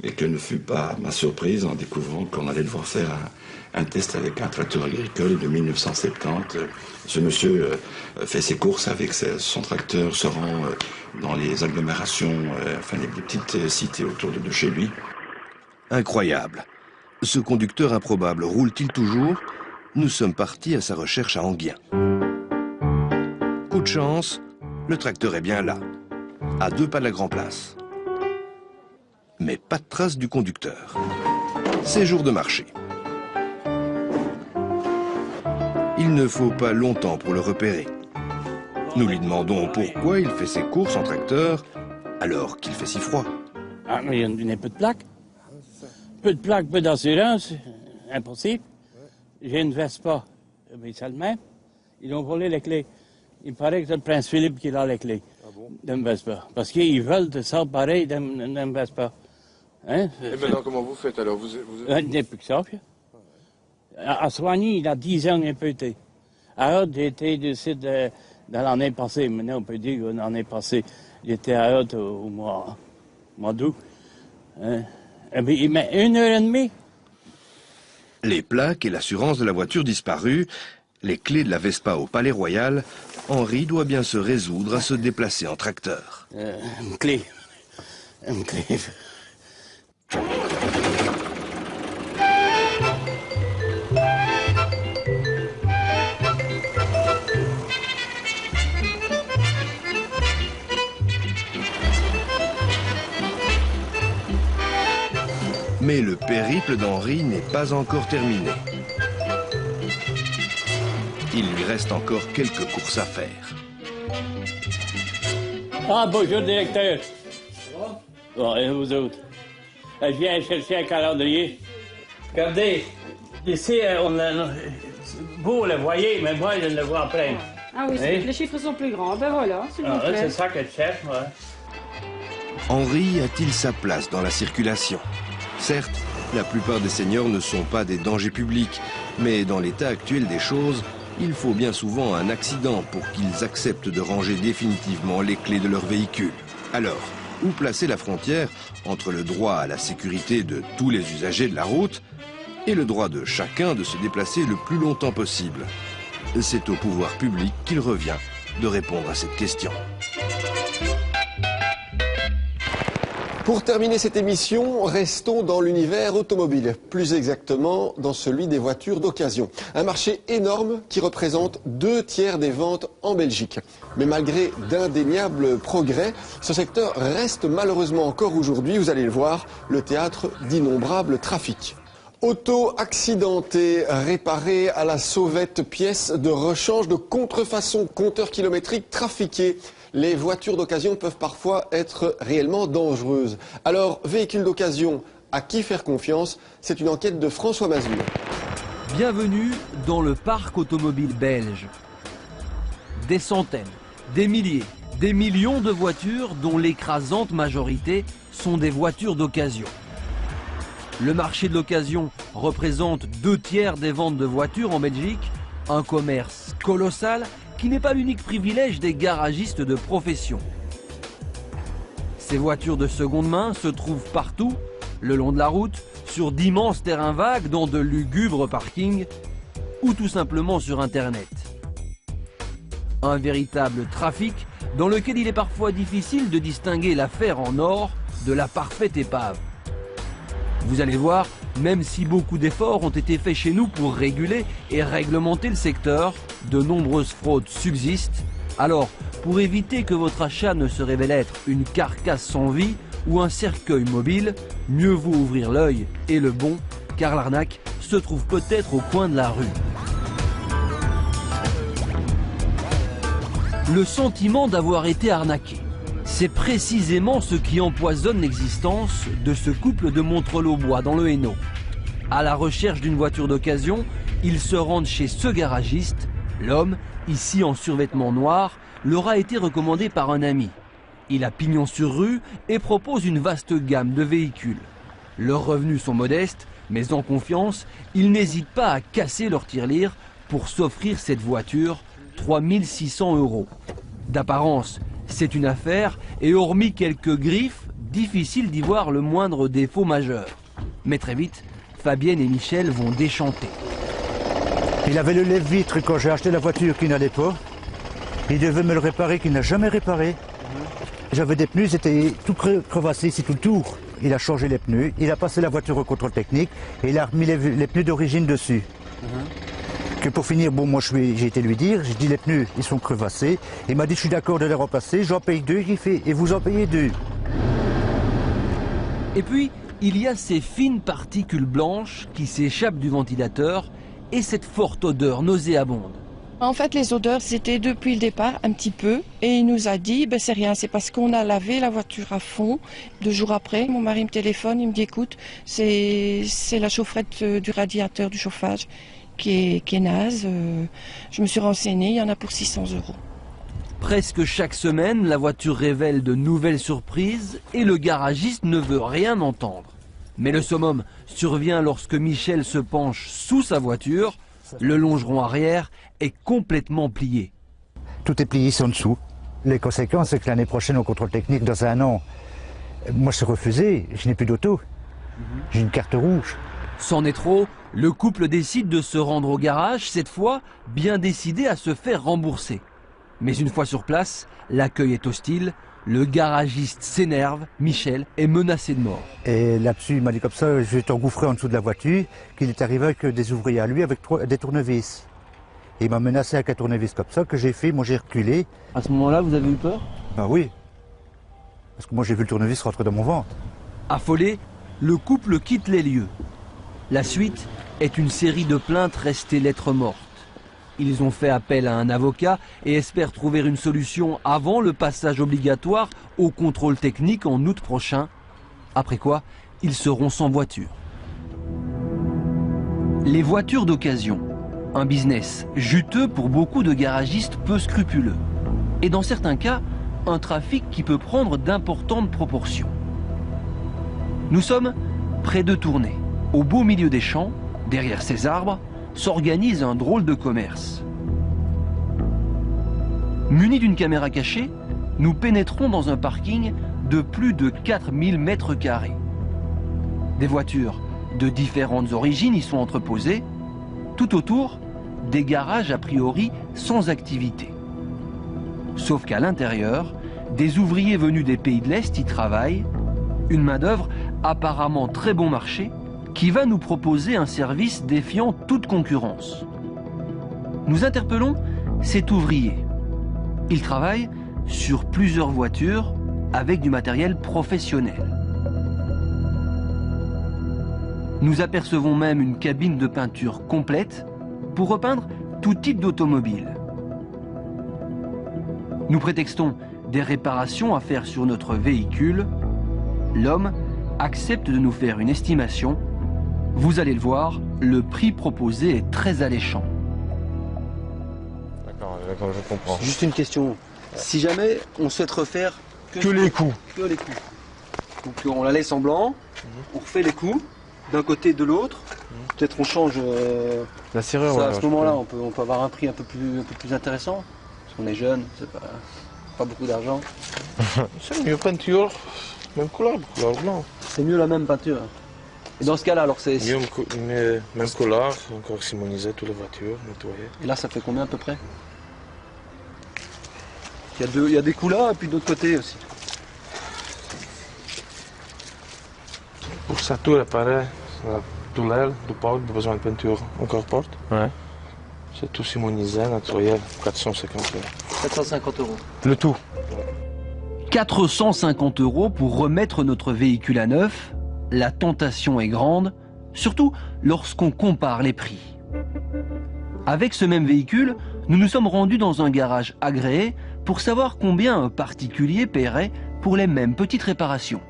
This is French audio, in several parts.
Et quelle ne fut pas ma surprise en découvrant qu'on allait devoir faire un test avec un tracteur agricole de 1970. Ce monsieur fait ses courses avec son tracteur, se rend dans les agglomérations, enfin les petites cités autour de chez lui. Incroyable. Ce conducteur improbable roule-t-il toujours? Nous sommes partis à sa recherche à Enghien. Coup de chance, le tracteur est bien là, à 2 pas de la Grand Place. Mais pas de trace du conducteur. C'est jour de marché. Il ne faut pas longtemps pour le repérer. Nous lui demandons pourquoi il fait ses courses en tracteur alors qu'il fait si froid. Ah, mais il y a peu de plaques. Peu de plaques, peu d'assurance. Impossible. J'ai une Vespa. Mais c'est le même. Ils ont volé les clés. Il paraît que c'est le prince Philippe qui a les clés d'une Vespa. Parce qu'ils veulent de ça pareil d'une Vespa. Hein? Et maintenant, comment vous faites alors? Il n'y a plus que ça. À Soigny, il a 10 ans, il n'a pas été. À Haute, j'ai été de l'année passée. Maintenant, on peut dire que l'année passée, j'étais à Haute au mois d'août. Hein? Et puis, il met 1h30. Les plaques et l'assurance de la voiture disparue, les clés de la Vespa au Palais Royal, Henri doit bien se résoudre à se déplacer en tracteur. Une clé. Une clé. Mais le périple d'Henri n'est pas encore terminé. Il lui reste encore quelques courses à faire. Ah, bonjour, directeur. Bon, et vous autres? Je viens chercher un calendrier. Regardez, ici, vous le voyez, mais moi, je ne le vois pas. Ah oui, les chiffres sont plus grands. Ben voilà, s'il vous plaît. C'est ça que je cherche, moi. Henri a-t-il sa place dans la circulation? Certes, la plupart des seniors ne sont pas des dangers publics, mais dans l'état actuel des choses, il faut bien souvent un accident pour qu'ils acceptent de ranger définitivement les clés de leur véhicule. Alors, où placer la frontière entre le droit à la sécurité de tous les usagers de la route et le droit de chacun de se déplacer le plus longtemps possible? C'est au pouvoir public qu'il revient de répondre à cette question. Pour terminer cette émission, restons dans l'univers automobile, plus exactement dans celui des voitures d'occasion. Un marché énorme qui représente 2/3 des ventes en Belgique. Mais malgré d'indéniables progrès, ce secteur reste malheureusement encore aujourd'hui, vous allez le voir, le théâtre d'innombrables trafics. Auto accidentées, réparées à la sauvette, pièces de rechange, de contrefaçon, compteurs kilométriques trafiqués. Les voitures d'occasion peuvent parfois être réellement dangereuses. Alors, véhicules d'occasion, à qui faire confiance? C'est une enquête de François Mazur. Bienvenue dans le parc automobile belge. Des centaines, des milliers, des millions de voitures dont l'écrasante majorité sont des voitures d'occasion. Le marché de l'occasion représente 2/3 des ventes de voitures en Belgique, un commerce colossal qui n'est pas l'unique privilège des garagistes de profession. Ces voitures de seconde main se trouvent partout, le long de la route, sur d'immenses terrains vagues, dans de lugubres parkings ou tout simplement sur Internet. Un véritable trafic dans lequel il est parfois difficile de distinguer l'affaire en or de la parfaite épave. Vous allez voir, même si beaucoup d'efforts ont été faits chez nous pour réguler et réglementer le secteur, de nombreuses fraudes subsistent. Alors, pour éviter que votre achat ne se révèle être une carcasse sans vie ou un cercueil mobile, mieux vaut ouvrir l'œil et le bon, car l'arnaque se trouve peut-être au coin de la rue. Le sentiment d'avoir été arnaqué. C'est précisément ce qui empoisonne l'existence de ce couple de Montreux-l'Aubois dans le Hainaut. À la recherche d'une voiture d'occasion, ils se rendent chez ce garagiste. L'homme, ici en survêtement noir, leur a été recommandé par un ami. Il a pignon sur rue et propose une vaste gamme de véhicules. Leurs revenus sont modestes, mais en confiance, ils n'hésitent pas à casser leur tirelire pour s'offrir cette voiture, 3 600 €. D'apparence, c'est une affaire et hormis quelques griffes, difficile d'y voir le moindre défaut majeur. Mais très vite, Fabienne et Michel vont déchanter. Il avait le lève-vitre quand j'ai acheté la voiture qui n'allait pas. Il devait me le réparer, qu'il n'a jamais réparé. J'avais des pneus, c'était tout crevassé ici tout le tour. Il a changé les pneus, il a passé la voiture au contrôle technique et il a remis les pneus d'origine dessus. Que pour finir, bon, moi j'ai été lui dire, j'ai dit les pneus, ils sont crevassés. Il m'a dit je suis d'accord de les remplacer, j'en paye 2, il fait et vous en payez 2. Et puis, il y a ces fines particules blanches qui s'échappent du ventilateur et cette forte odeur nauséabonde. En fait, les odeurs, c'était depuis le départ un petit peu. Et il nous a dit, ben, c'est rien, c'est parce qu'on a lavé la voiture à fond. 2 jours après, mon mari me téléphone, il me dit, écoute, c'est la chaufferette du radiateur du chauffage qui est naze. Je me suis renseignée, il y en a pour 600 €. Presque chaque semaine, la voiture révèle de nouvelles surprises et le garagiste ne veut rien entendre. Mais le summum survient lorsque Michel se penche sous sa voiture. Le longeron arrière est complètement plié. Tout est plié ici en dessous. Les conséquences, c'est que l'année prochaine, au contrôle technique, dans 1 an, moi je suis refusé, je n'ai plus d'auto. J'ai une carte rouge. C'en est trop, le couple décide de se rendre au garage, cette fois bien décidé à se faire rembourser. Mais une fois sur place, l'accueil est hostile, le garagiste s'énerve, Michel est menacé de mort. Et là-dessus, il m'a dit comme ça, je vais t'engouffrer en dessous de la voiture, qu'il est arrivé avec des ouvriers à lui avec des tournevis. Et il m'a menacé avec un tournevis comme ça, que j'ai fait, moi j'ai reculé. À ce moment-là, vous avez eu peur? Ben oui, parce que moi j'ai vu le tournevis rentrer dans mon ventre. Affolé, le couple quitte les lieux. La suite est une série de plaintes restées lettres mortes. Ils ont fait appel à un avocat et espèrent trouver une solution avant le passage obligatoire au contrôle technique en août prochain. Après quoi, ils seront sans voiture. Les voitures d'occasion. Un business juteux pour beaucoup de garagistes peu scrupuleux. Et dans certains cas, un trafic qui peut prendre d'importantes proportions. Nous sommes près de Tournai. Au beau milieu des champs, derrière ces arbres, s'organise un drôle de commerce. Munis d'une caméra cachée, nous pénétrons dans un parking de plus de 4000 mètres carrés. Des voitures de différentes origines y sont entreposées. Tout autour, des garages a priori sans activité. Sauf qu'à l'intérieur, des ouvriers venus des pays de l'Est y travaillent. Une main-d'œuvre apparemment très bon marché, qui va nous proposer un service défiant toute concurrence. Nous interpellons cet ouvrier. Il travaille sur plusieurs voitures avec du matériel professionnel. Nous apercevons même une cabine de peinture complète pour repeindre tout type d'automobile. Nous prétextons des réparations à faire sur notre véhicule. L'homme accepte de nous faire une estimation. Vous allez le voir, le prix proposé est très alléchant. D'accord, je comprends. Juste une question. Si jamais on souhaite refaire Que les coups. Que les coups. Donc on la laisse en blanc, on refait les coups d'un côté et de l'autre. Peut-être on change. La serrure, ça, à ce moment-là, on peut avoir un prix un peu plus intéressant. Parce qu'on est jeune, c'est pas beaucoup d'argent. C'est mieux peinture, même couleur blanc. C'est mieux la même peinture. Et dans ce cas-là, alors c'est... Même couleur, encore simoniser toutes les voitures, nettoyer. Et là, ça fait combien à peu près? Il y a des coups là, et puis de l'autre côté aussi. Pour ça, tout réparer, tout l'aile, du port, besoin de peinture encore porte. Ouais. C'est tout simonisé, nettoyé, 450 €. 450 €. Le tout. 450 € pour remettre notre véhicule à neuf. La tentation est grande, surtout lorsqu'on compare les prix. Avec ce même véhicule, nous nous sommes rendus dans un garage agréé pour savoir combien un particulier paierait pour les mêmes petites réparations.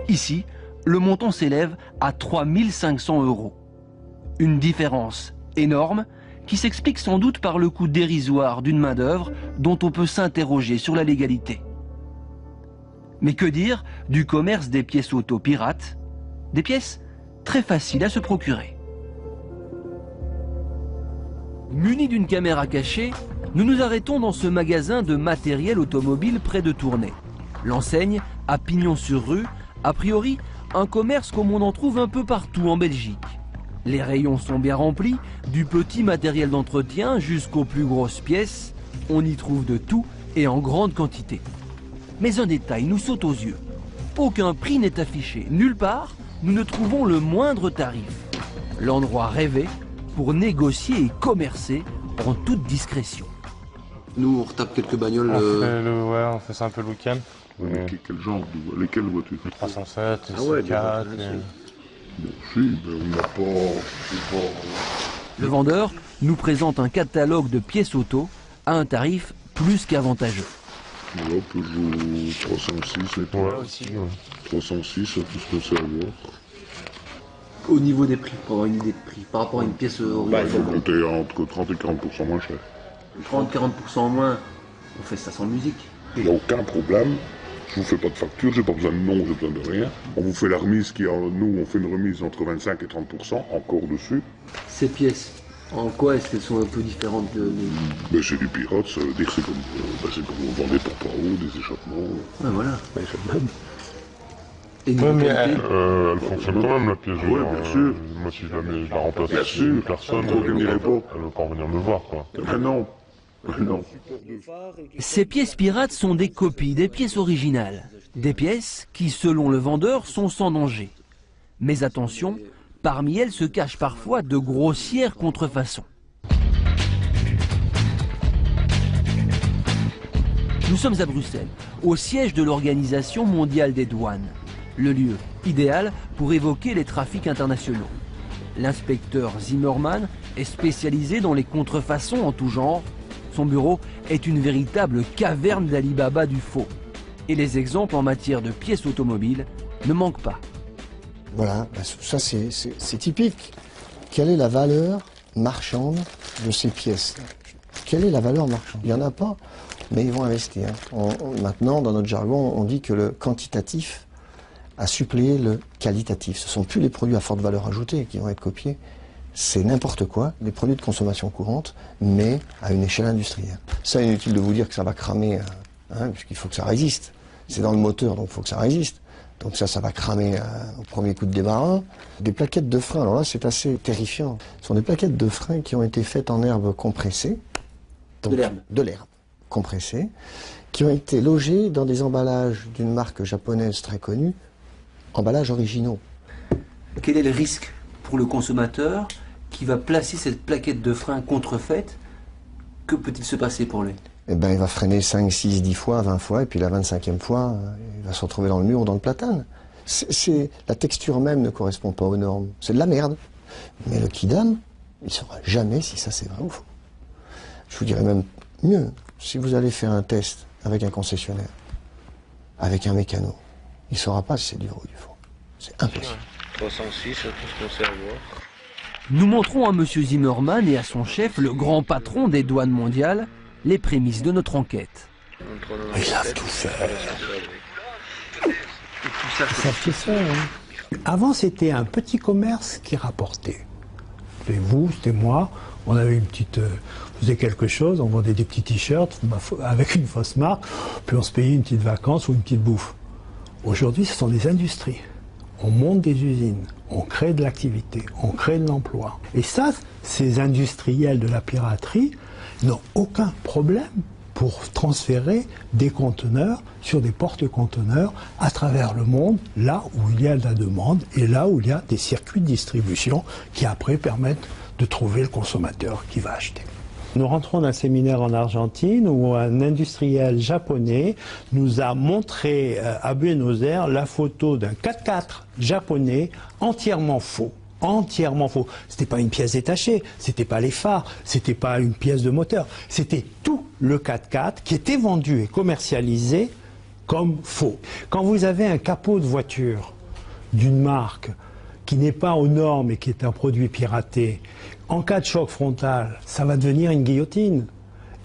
Ici, le montant s'élève à 3 500 €. Une différence énorme qui s'explique sans doute par le coût dérisoire d'une main-d'œuvre dont on peut s'interroger sur la légalité. Mais que dire du commerce des pièces auto pirates? Des pièces très faciles à se procurer. Munis d'une caméra cachée, nous nous arrêtons dans ce magasin de matériel automobile près de Tournai. L'enseigne, à pignon sur rue, A priori, un commerce comme on en trouve un peu partout en Belgique. Les rayons sont bien remplis, du petit matériel d'entretien jusqu'aux plus grosses pièces. On y trouve de tout et en grande quantité. Mais un détail nous saute aux yeux. Aucun prix n'est affiché. Nulle part, nous ne trouvons le moindre tarif. L'endroit rêvé pour négocier et commercer en toute discrétion. Nous, on retape quelques bagnoles. On fait ça un peu le week-end. Ouais, quel genre lesquelles voitures? 307, ah ouais, 4. Bon, si, mais on n'a pas... Le vendeur nous présente un catalogue de pièces auto à un tarif plus qu'avantageux. Voilà, Peugeot 306 et tout. Ouais, aussi. 306, c'est tout ce qu'on sait avoir. Au niveau des prix, pour avoir une idée de prix, par rapport à une pièce originale. Il faut compter entre 30 et 40% moins cher. 30-40% moins, on fait ça sans musique. Il n'y a aucun problème. Je vous fais pas de facture, j'ai pas besoin de nom, j'ai besoin de rien. On vous fait la remise nous, on fait une remise entre 25 et 30% encore dessus. Ces pièces, en quoi est-ce qu'elles sont un peu différentes de... Ben, c'est du pirate, ça veut dire que c'est comme on vend des porte-paroles, des échappements. Ouais, voilà. Ben, c'est le même. Et elle fonctionne quand même, la pièce. Oui, bien sûr. Moi, si jamais je la remplace bien sûr. Personne, elle ne veut pas venir me voir, quoi. Ben non. Non. Ces pièces pirates sont des copies des pièces originales. Des pièces qui, selon le vendeur, sont sans danger. Mais attention, parmi elles se cachent parfois de grossières contrefaçons. Nous sommes à Bruxelles, au siège de l'Organisation mondiale des douanes. Le lieu idéal pour évoquer les trafics internationaux. L'inspecteur Zimmerman est spécialisé dans les contrefaçons en tout genre. Son bureau est une véritable caverne d'Ali Baba du faux. Et les exemples en matière de pièces automobiles ne manquent pas. Voilà, ça c'est typique. Quelle est la valeur marchande de ces pièces? Quelle est la valeur marchande? Il n'y en a pas, mais ils vont investir. Maintenant, dans notre jargon, on dit que le quantitatif a suppléé le qualitatif. Ce ne sont plus les produits à forte valeur ajoutée qui vont être copiés. C'est n'importe quoi, des produits de consommation courante, mais à une échelle industrielle. Ça, inutile de vous dire que ça va cramer, puisqu'il faut que ça résiste. C'est dans le moteur, donc il faut que ça résiste. Donc ça va cramer au premier coup de débarras. Des plaquettes de frein, alors là c'est assez terrifiant. Ce sont des plaquettes de frein qui ont été faites en herbe compressée. Donc, de l'herbe compressée, qui ont été logées dans des emballages d'une marque japonaise très connue, emballages originaux. Quel est le risque pour le consommateur qui va placer cette plaquette de frein contrefaite? Que peut-il se passer pour lui? Eh ben, il va freiner 5, 6, 10 fois, 20 fois, et puis la 25e fois, il va se retrouver dans le mur ou dans le platane. La texture même ne correspond pas aux normes. C'est de la merde. Mais le kidam, il ne saura jamais si ça c'est vrai ou faux. Je vous dirais même mieux, si vous allez faire un test avec un concessionnaire, avec un mécano, il ne saura pas si c'est du vrai ou du faux. C'est impossible. 306, c'est tout ce qu'on sait avoir. Nous montrons à M. Zimmerman et à son chef, le grand patron des douanes mondiales, les prémices de notre enquête. Ils savent tout faire. Ils savent tout faire. Hein. Avant, c'était un petit commerce qui rapportait. C'était vous, c'était moi. On avait une petite... on faisait quelque chose, on vendait des petits t-shirts avec une fausse marque, puis on se payait une petite vacance ou une petite bouffe. Aujourd'hui, ce sont des industries. On monte des usines, on crée de l'activité, on crée de l'emploi. Et ça, ces industriels de la piraterie n'ont aucun problème pour transférer des conteneurs sur des porte-conteneurs à travers le monde, là où il y a de la demande et là où il y a des circuits de distribution qui après permettent de trouver le consommateur qui va acheter. Nous rentrons d'un séminaire en Argentine où un industriel japonais nous a montré à Buenos Aires la photo d'un 4x4 japonais entièrement faux. Entièrement faux. C'était pas une pièce détachée, c'était pas les phares, c'était pas une pièce de moteur. C'était tout le 4x4 qui était vendu et commercialisé comme faux. Quand vous avez un capot de voiture d'une marque qui n'est pas aux normes et qui est un produit piraté, en cas de choc frontal, ça va devenir une guillotine.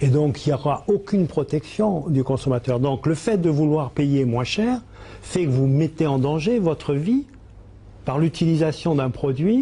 Et donc, il n'y aura aucune protection du consommateur. Donc, le fait de vouloir payer moins cher fait que vous mettez en danger votre vie par l'utilisation d'un produit